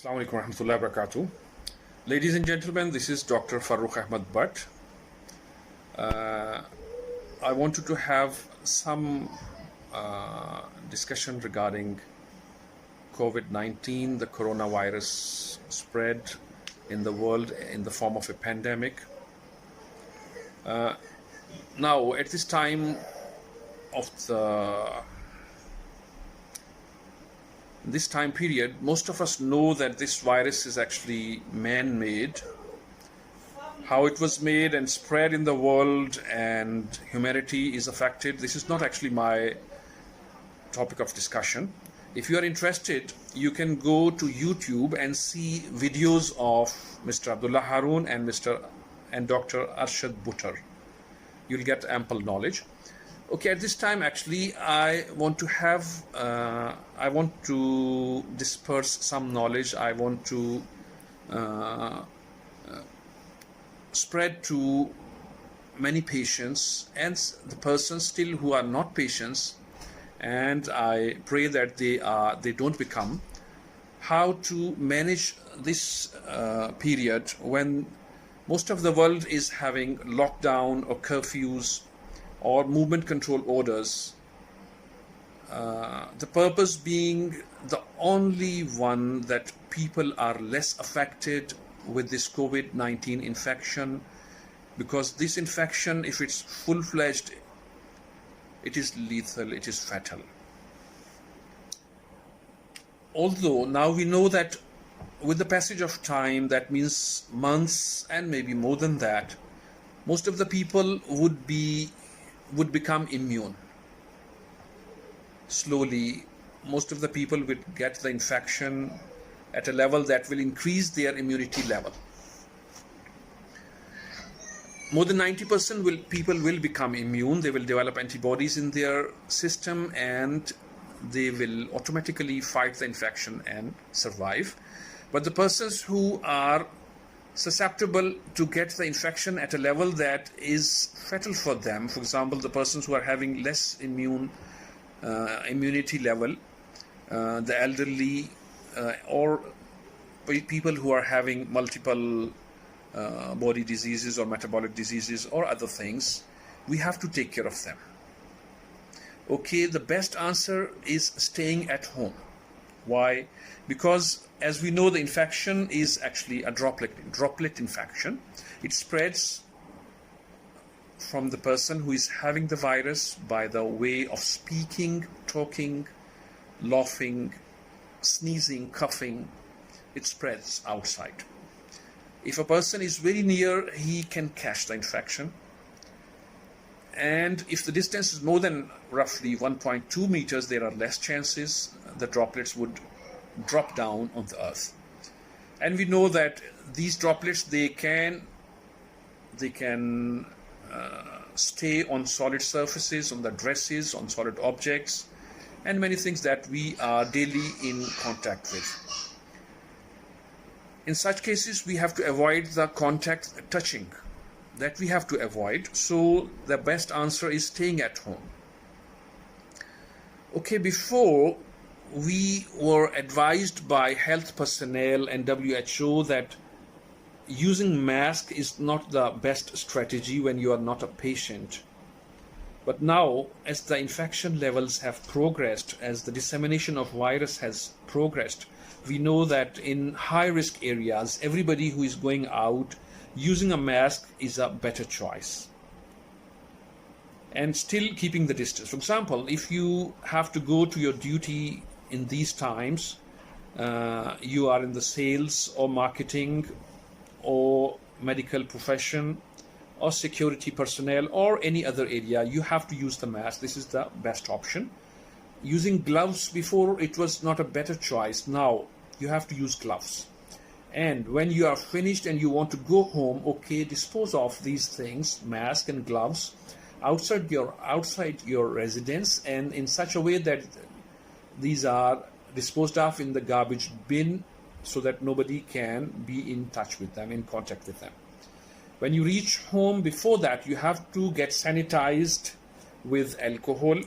Assalamu alaikum warahmatullahi wabarakatuh. Ladies and gentlemen, this is Dr. Farrukh Butt. I wanted to have some discussion regarding COVID-19, the coronavirus spread in the world in the form of a pandemic. Now, at this time of this time period, most of us know that this virus is actually man-made. How it was made and spread in the world and humanity is affected, this is not actually my topic of discussion. If you are interested, you can go to YouTube and see videos of Mr. Abdullah Haroon and Dr. Arshad Buttar. You'll get ample knowledge. Okay, at this time, actually, I want to disperse some knowledge. I want to spread to many patients and the persons still who are not patients, and I pray that they don't become, how to manage this period when most of the world is having lockdown or curfews or movement control orders, the purpose being the only one that people are less affected with this COVID-19 infection, because this infection, if it's full-fledged, it is lethal, it is fatal. Although now we know that with the passage of time, that means months and maybe more than that, most of the people would become immune. Slowly, most of the people would get the infection at a level that will increase their immunity level. More than 90% people will become immune. They will develop antibodies in their system and they will automatically fight the infection and survive. But the persons who are susceptible to get the infection at a level that is fatal for them, for example, the persons who are having less immunity level, the elderly, or people who are having multiple body diseases or metabolic diseases or other things, we have to take care of them. Okay, the best answer is staying at home. Why? Because as we know, the infection is actually a droplet infection. It spreads from the person who is having the virus by the way of speaking, talking, laughing, sneezing, coughing. It spreads outside. If a person is very near, he can catch the infection. And if the distance is more than roughly 1.2 meters, there are less chances the droplets would drop down on the earth. And we know that these droplets, they can stay on solid surfaces, on the dresses, on solid objects, and many things that we are daily in contact with. In such cases, we have to avoid the contact touching. That we have to avoid. So the best answer is staying at home. Okay, before, we were advised by health personnel and WHO that using mask is not the best strategy when you are not a patient. But now, as the infection levels have progressed, as the dissemination of virus has progressed, we know that in high-risk areas, everybody who is going out, using a mask is a better choice. And still keeping the distance. For example, if you have to go to your duty in these times, you are in the sales or marketing or medical profession or security personnel or any other area, you have to use the mask. This is the best option. Using gloves before, it was not a better choice. Now you have to use gloves. And when you are finished and you want to go home, okay, dispose of these things, mask and gloves, outside your residence, and in such a way that these are disposed of in the garbage bin so that nobody can be in touch with them, in contact with them. When you reach home, before that, you have to get sanitized with alcohol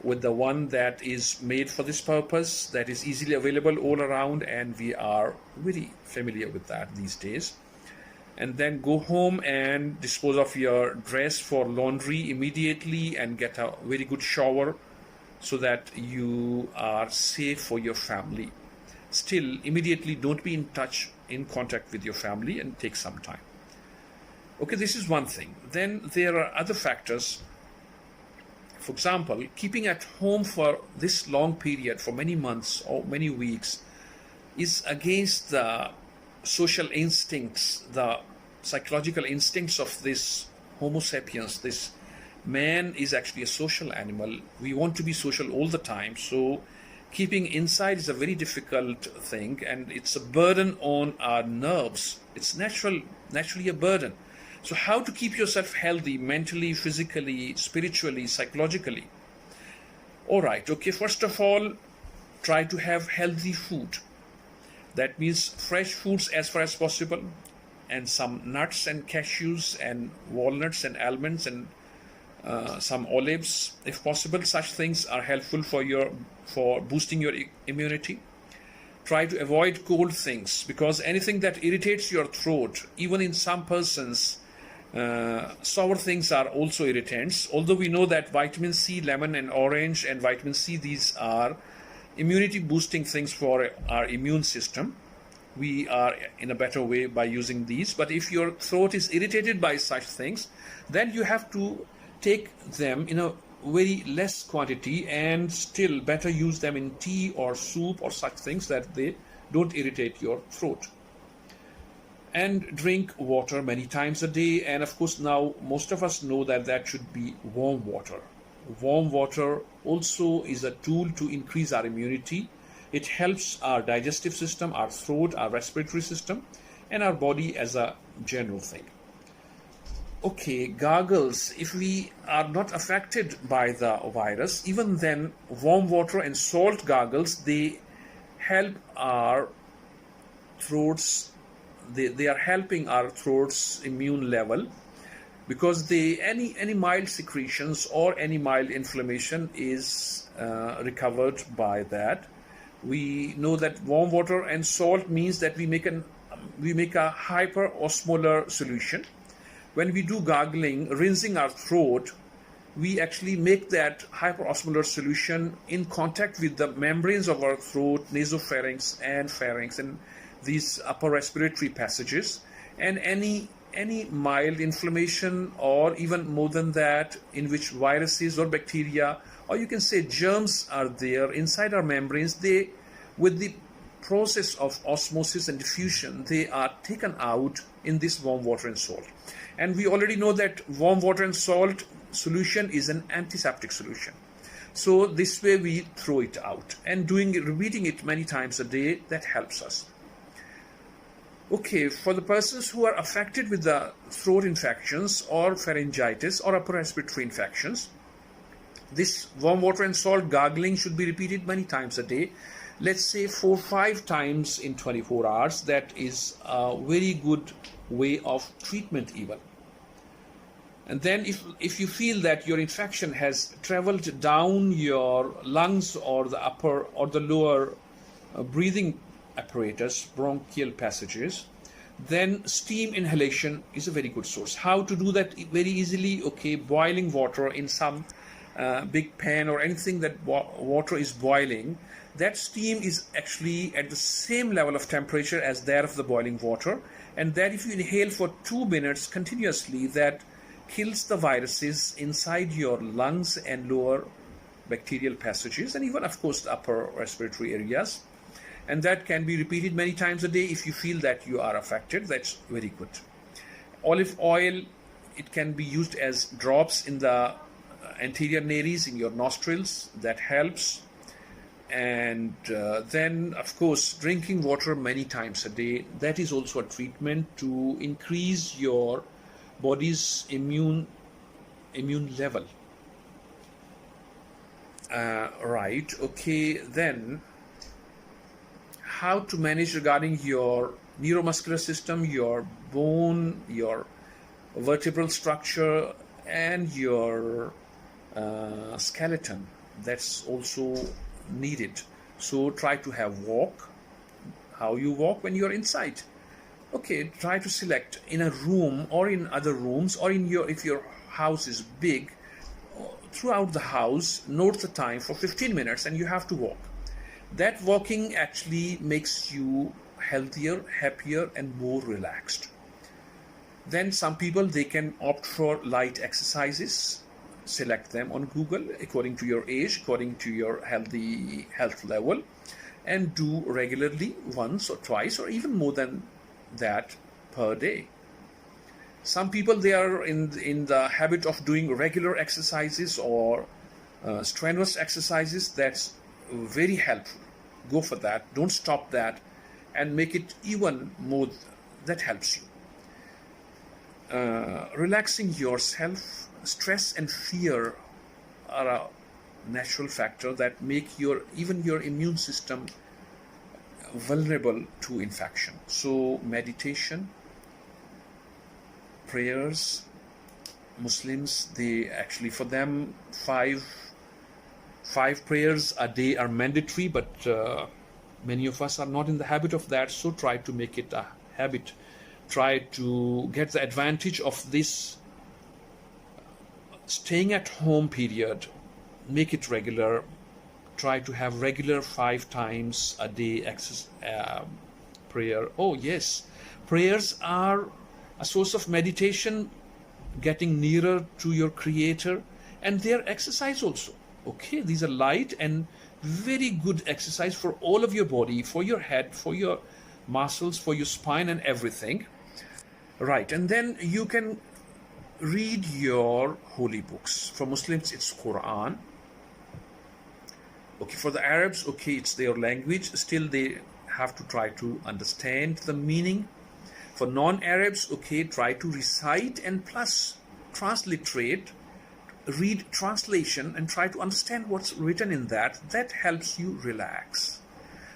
with the one that is made for this purpose, that is easily available all around, and we are very familiar with that these days. And then go home and dispose of your dress for laundry immediately and get a very good shower so that you are safe for your family. Still, immediately don't be in contact with your family, and take some time. Okay, this is one thing. Then there are other factors. For example, keeping at home for this long period, for many months or many weeks, is against the social instincts, the psychological instincts of this Homo sapiens. This man is actually a social animal. We want to be social all the time. So keeping inside is a very difficult thing, and it's a burden on our nerves. It's naturally a burden. So how to keep yourself healthy mentally, physically, spiritually, psychologically? All right, okay, first of all, try to have healthy food. That means fresh foods as far as possible, and some nuts and cashews and walnuts and almonds and some olives, if possible. Such things are helpful for boosting your immunity. Try to avoid cold things, because anything that irritates your throat, even in some persons, sour things are also irritants. Although we know that vitamin C, lemon and orange and vitamin C, these are immunity boosting things for our immune system. We are in a better way by using these. But if your throat is irritated by such things, then you have to take them in a very less quantity, and still better use them in tea or soup or such things that they don't irritate your throat. And drink water many times a day. And of course, now most of us know that that should be warm water. Warm water also is a tool to increase our immunity. It helps our digestive system, our throat, our respiratory system, and our body as a general thing. Okay, gargles. If we are not affected by the virus, even then, warm water and salt gargles, they help our throats. They are helping our throat's immune level, because any mild secretions or any mild inflammation is recovered by that. We know that warm water and salt means that we make a hyperosmolar solution. When we do gargling, rinsing our throat, we actually make that hyperosmolar solution in contact with the membranes of our throat, nasopharynx and pharynx, and these upper respiratory passages. And any mild inflammation, or even more than that, in which viruses or bacteria, or you can say germs, are there inside our membranes, they, with the process of osmosis and diffusion, they are taken out in this warm water and salt. And we already know that warm water and salt solution is an antiseptic solution. So this way we throw it out, and repeating it many times a day, that helps us. Okay, for the persons who are affected with the throat infections or pharyngitis or upper respiratory infections, this warm water and salt gargling should be repeated many times a day. Let's say 4-5 times in 24 hours. That is a very good way of treatment even. And then if you feel that your infection has traveled down your lungs or the upper or the lower breathing apparatus, bronchial passages, then steam inhalation is a very good source. How to do that very easily? Okay, boiling water in some big pan or anything that water is boiling, that steam is actually at the same level of temperature as that of the boiling water, and that if you inhale for 2 minutes continuously, that kills the viruses inside your lungs and lower bacterial passages, and even of course the upper respiratory areas. And that can be repeated many times a day. If you feel that you are affected, that's very good. Olive oil, it can be used as drops in the anterior nares, in your nostrils. That helps. And then of course drinking water many times a day, that is also a treatment to increase your body's immune level. Right, okay, then how to manage regarding your neuromuscular system, your bone, your vertebral structure, and your skeleton. That's also needed. So try to have walk. How you walk when you're inside? Okay, try to select in a room or in other rooms, or in your, if your house is big, throughout the house, note the time for 15 minutes and you have to walk. That walking actually makes you healthier, happier, and more relaxed. Then some people, they can opt for light exercises. Select them on Google according to your age, according to your health level, and do regularly, once or twice or even more than that per day. Some people, they are in the habit of doing regular exercises or strenuous exercises. That's very helpful. Go for that. Don't stop that, and make it even more. That helps you. Relaxing yourself. Stress and fear are a natural factor that make even your immune system vulnerable to infection. So meditation, prayers, Muslims, they actually, for them, five prayers a day are mandatory, but many of us are not in the habit of that. So try to make it a habit. Try to get the advantage of this staying at home period. Make it regular. Try to have regular 5 times a day prayer. Oh yes, prayers are a source of meditation, getting nearer to your Creator, and they are exercise also. Okay, these are light and very good exercise for all of your body, for your head, for your muscles, for your spine, and everything. Right, and then you can read your holy books. For Muslims, it's Quran. Okay, for the Arabs, okay, it's their language. Still, they have to try to understand the meaning. For non-Arabs, okay, try to recite and plus transliterate, read translation, and try to understand what's written in that. That helps you relax.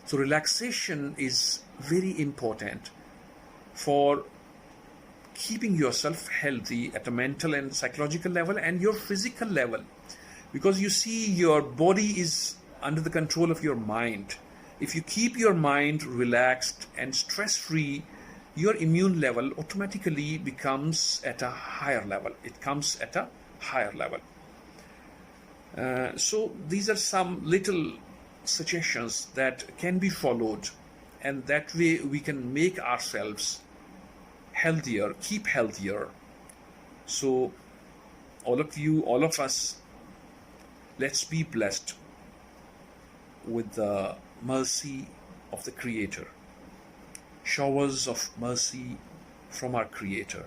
So relaxation is very important for keeping yourself healthy at a mental and psychological level and your physical level, because you see, your body is under the control of your mind. If you keep your mind relaxed and stress-free, your immune level automatically becomes at a higher level. It comes at a higher level. So these are some little suggestions that can be followed, and that way we can make ourselves healthier, keep healthier. So all of you, all of us, let's be blessed with the mercy of the Creator. Showers of mercy from our Creator.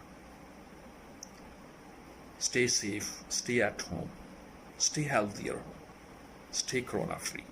Stay safe, stay at home, stay healthier, stay corona free.